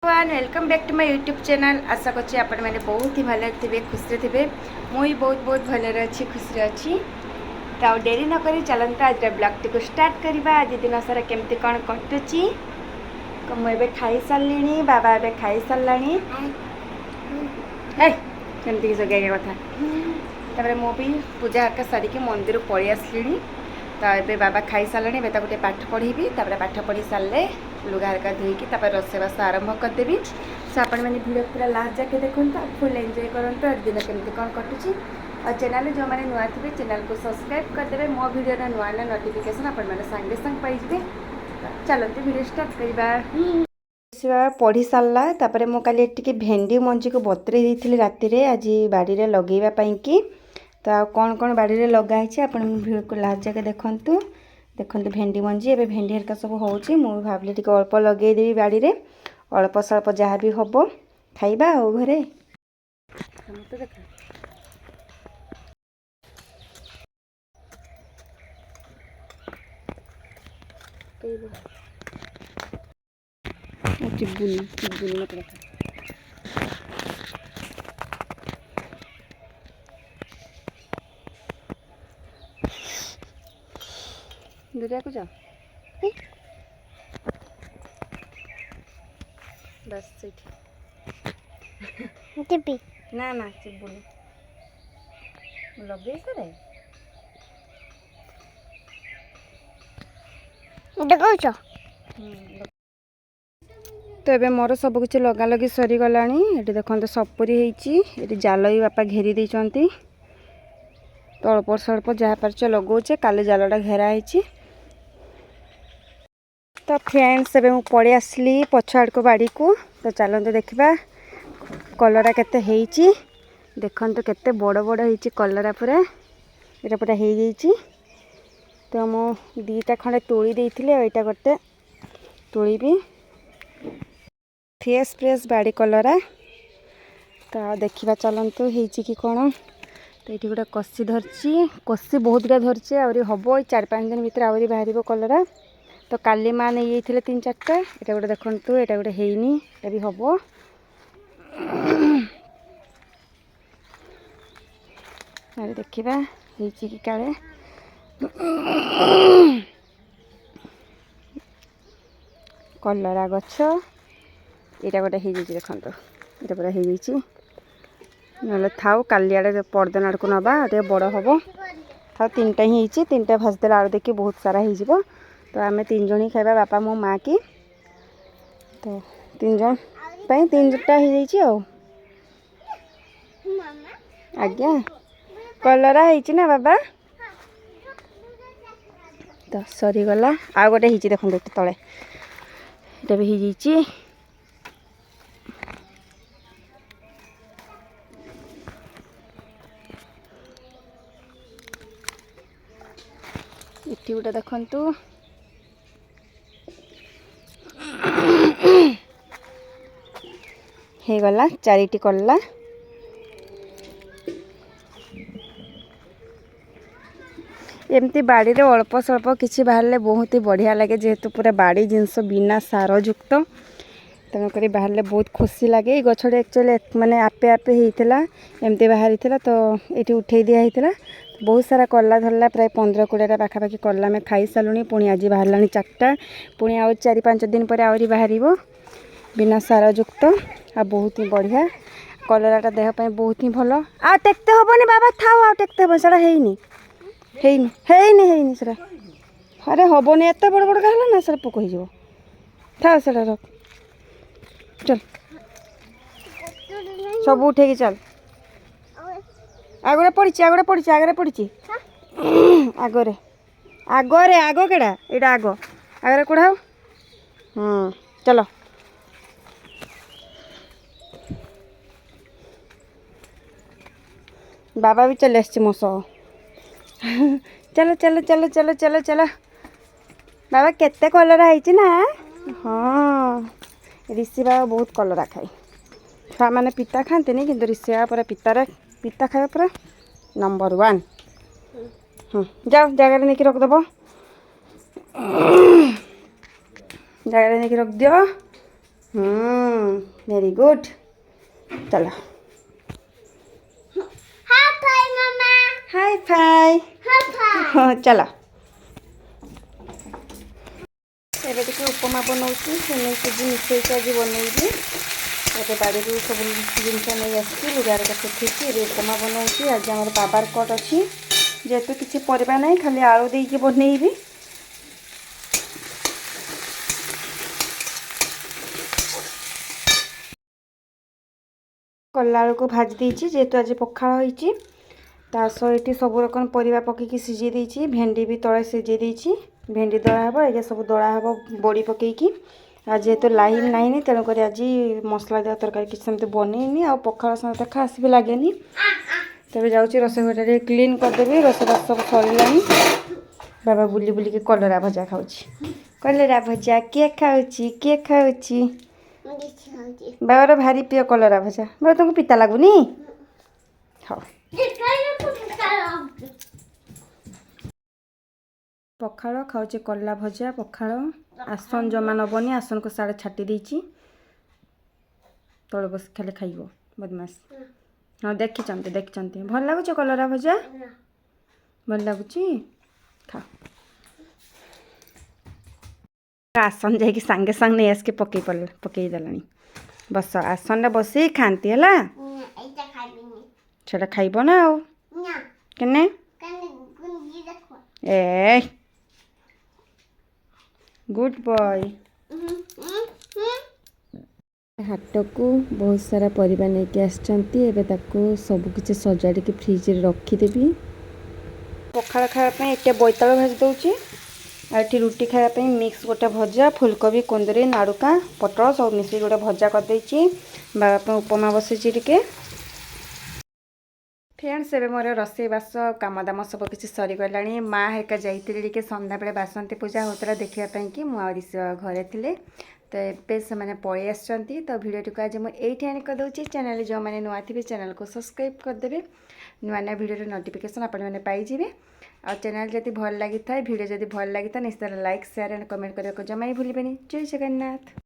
Welcome back to my YouTube channel. आशा करछि आपण माने बहुत ही भले थे खुशी थे। मुई बहुत भले अच्छी खुशी अच्छी। तो डेरी न करी चलता आज ब्लॉग टी को स्टार्ट करवा। आज दिन सारा केमती कौन कटुची मुझे खाई सारे बाबा ए खाई सारा केमती जगह कथा तापर मुझे पूजा हका सारिकी मंदिर पलि आसली। तो ये बाबा खाई सारे ए गोटे पाठ पढ़ेबी। पाठ पढ़ी सारे लुगा हरका धोईकी रोषेबास आरंभ करदेवी। सो आपण मैंने भिडियो पूरा लास्ट जाके देखूँ फुल एंजॉय करूँ। आज दिन केमती कौन कटुची और चैनल जो मैंने नुआ थे चैनल को सब्सक्राइब करदे। मो भिडियो नुआ ना नोटिफिकेशन आपण मैंने सांगे सांग पाइबे। चलते भिडियो स्टार्ट करवा। पढ़ी सारा तापर मु काली टिके भेंडी मंजी को बतरे देती राति आज बाड़ी में लगेवाई कि तो कौन कौन बाड़ी में लगाई आप भिडियो को लास्ट जाके देखूँ। देखते भेंडी मंजी एवं भेंडी हरका सब हो भाविली टी अल्प लगेदेवी बाड़ी में अल्प स्वल्प जहाँ भी हम खाइबा आ घरे दुरिया को जाओ बस चिप्पी ना ना चिब्बुनी लगे सर तो ये मोर सब किसी लगा लगी सरीगला। ये देखते सपुरी होती जाल भी बापा घेरी देती। तो अल्प स्वल्प जहाँ पार्च लगौचे काली जालटा घेराई। तो फ्रेंड्स एवं पलि आसली पछआड़ को बाड़ी को। तो चलते देखा कलरा केते हेइची। देखते केते बड़ बड़ होइची कलरा पूरा ये पूरा हो जाइए। तो मु दीटा खंडे तोड़ी देइथिले एटा गोटे तोड़बी फ्रेश फ्रेश बाड़ी कलरा। तो देखा चलतु होइची कि कौन। तो ये गोटे कसी धरची कसी बहुत गुड़ा धरची आहरी हम 4-5 दिन भर आहरी बाहर कलरा। तो काली माँ नहीं जाइए 3-4टा ये गोटे देखु ये गोटे हैनी ये भी हम अरे देखा कि काले कलरा गछ यहाँ गोटे हो देखो ये पूरा हो ना थाऊ काली आड़े परदन आड़ को नवा बड़ हम था 3टा ही 3टा भाजदेला आड़ देखिए बहुत सारा हो। तो आम 3 जन ही खाइबा बापा मो माँ की। तो 3 जन 3टा हो आज्ञा कलरा है बाबा। तो सरीगला आ गोटे हो देखो तले ये भी हो इटी गोटे देखु हो गला 4टी कला। एमती बाड़ी रे अल्प स्वल्प किसी बाहर बहुत ही बढ़िया लगे जेहेतु पूरा बाड़ी जिनस बिना सार युक्त तेणुक बाहर बहुत खुशी लगे। गछटे एक्चुअली माने आपे आपे होता एमती बाहरी था। तो ये उठे दिखाई बहुत सारा कला धरला प्राय 15-20टा पाखापाखि कला में खाई सारूँ। पुणी आज बाहर 4टा पुणी आ 4-5 दिन पर आहरी बाहर बिना सार युक्त आ बहुत ही बढ़िया कलराटा देहपाई बहुत ही भल। आ टेकते हेनी बाबा थाओ आ टेकते हे सारा है सर अरे हेनी एत बड़ बड़ कहला ना सर पोक हो था सर रख चल सब उठे चल आगरे पड़ी आगरे पड़ी आगरे पड़ी आगरे आगरे आग केड़ा यहाँ आग आगरे कड़ा चलो बाबा भी चले आस मो सह चलो चलो चलो चलो चलो चलो बाबा केते कलरा है ना। हाँ ऋषि बाबा बहुत कलरा खाए छुआ मैंने पिता खाते नहीं कि ऋषि बाबा पूरा पिता खाए पूरा नंबर 1। जाओ जगह नहीं रखदेव जगह नहीं रख दियो वेरी गुड। चलो हाय फाई हाँ चलो ଏବେ ଟିକେ ଉପମା ବନାଉଛି ସିମେଇ ସୁଜି ମିଶେଇକି ଆଜି ବନେଇବି। ଏବେ ବାଡ଼ିରୁ ସବୁ ଜିନିଷ ନେଇ ଆସିଛି ଲୁଗାରେ ଶୁଖେଇକି ଏବେ ଉପମା ବନାଉଛି। ଆଜି ଆମର ପାୱାର କଟ୍ ଅଛି ଯେହେତୁ କିଛି ପରିବା ନାହିଁ ଖାଲି ଆଳୁ ଦେଇକି ବନେଇବି। କଲା ବେଳକୁ ଭାଜି ଦେଇଛି ଯେହେତୁ ଆଜି ପଖାଳ ହେଇଛି। ତା ସହିତ ସବୁ ରକମ ପରିବା ପକେଇକି ସିଝେଇ ଦେଇଛି। ଭେଣ୍ଡି ବି ତଳେ ସିଝେଇ ଦେଇଛି। ଭେଣ୍ଡି ଦଳା ହେବ ଏଇଟା ସବୁ ଦଳା ହେବ ବଡ଼ି ପକେଇକି। ଆଉ ଯେହେତୁ ଲାଇନ୍ ନାହିଁ ତେଣୁକରି ଆଜି ମସଲା ଦିଆ ତରକାରୀ କିଛି ସେମିତି ବନେଇନି। ଆଉ ପଖାଳ ସାଙ୍ଗେ ଖାସ୍ ବି ଲାଗେନି। ତେବେ ଯାଉଛି ରୋଷେଇ ଘରଟା ଟିକେ କ୍ଲିନ୍ କରିଦେବି। ରୋଷେଇବାସ ସବୁ ସରିଲାଣି। ବାବା ବୁଲି ବୁଲିକି କଲରା ଭଜା ଖାଉଛି। କଲରା ଭଜା କିଏ ଖାଉଛି କିଏ ଖାଉଛି? ବାବାର ଭାରି ପ୍ରିୟ କଲରା ଭଜା। ବାବା ତୁମକୁ ପିତା ଲାଗୁନି? ହଉ ପଖାଳ ଖାଉଛି କଲରା ଭଜା ପଖାଳ। ଆସନ ଜମା ନେବନି ଆସନକୁ ସାଡ଼େ ଛାଟି ଦେଇଛି। ତଳେ ବସି ଖାଲି ଖାଇବ ବଦମାସ। ହଁ ଦେଖିଛନ୍ତି ଭଲ ଲାଗୁଛି କଲରା ଭଜା? ଭଲ ଲାଗୁଛି ଖାଅ। ଆସନ ଯାଇକି ସାଙ୍ଗେ ସାଙ୍ଗେ ନେଇ ଆସିକି ପକେଇ ଦେଲାଣି। ବସ ଆସନରେ ବସିକି ଖାଆନ୍ତି ହେଲା। ସେଟା ଖାଇବ ନା ଆଉ କେନେ ଏ ଗୁଡ୍ ବୟ। ହାଟକୁ ବହୁତ ସାରା ପରିବା ନେଇକି ଆସିଛନ୍ତି। ଏବେ ତାକୁ ସବୁକିଛି ସଜାଡ଼ିକି ଫ୍ରିଜରେ ରଖିଦେବି। ପଖାଳ ଖାଇବା ପାଇଁ ଏତେ ବୋଇତାଳୁ ଭାଜି ଦେଉଛି। ଆଉ ଏଠି ରୁଟି ଖାଇବା ପାଇଁ ମିକ୍ସ ଗୋଟେ ଭଜା ଫୁଲକୋବି କୁନ୍ଦୁରି ନାଡ଼ୁକା ପୋଟଳ ସବୁ ମିଶିକି ଗୋଟେ ଭଜା କରିଦେଇଛି। ବାବା ପାଇଁ ଉପମା ବସିଛି ଟିକେ। ଫ୍ରେଣ୍ଡସ୍ ଏବେ ମୋର ରୋଷେଇବାସ କାମ ଦାମ ସବୁ କିଛି ସରିଗଲାଣି। ମାଆ ହେରିକା ଯାଇଥିଲେ ଟିକେ ସନ୍ଧ୍ୟାବେଳେ ବାସନ୍ତୀ ପୂଜା ହେଉଥିଲା ଦେଖିବା ପାଇଁକି। ମୁଁ ଆହୁରି ଘରେ ଥିଲେ ତ ଏବେ ସେମାନେ ପଳେଇ ଆସିଛନ୍ତି। ତ ଭିଡ଼ିଓଟିକୁ ଆଜି ମୁଁ ଏଇଠି ଆଣି କରିଦେଉଛି। ଚ୍ୟାନେଲ୍ ଯେଉଁମାନେ ନୂଆ ଥିବେ ଚ୍ୟାନେଲକୁ ସବସ୍କ୍ରାଇବ୍ କରିଦେବେ। ନୂଆ ନୂଆ ଭିଡ଼ିଓର ନୋଟିଫିକେସନ୍ ଆପଣମାନେ ପାଇଯିବେ। ଆଉ ଚ୍ୟାନେଲ୍ ଯଦି ଭଲ ଲାଗିଥାଏ ଭିଡ଼ିଓ ଯଦି ଭଲ ଲାଗିଥାଏ ନିଶ୍ଚୟ ଲାଇକ୍ ସେୟାର ଆଣ୍ଡ କମେଣ୍ଟ କରିବାକୁ ଜମା ବି ଭୁଲିବେନି। ଜୟ ଜଗନ୍ନାଥ।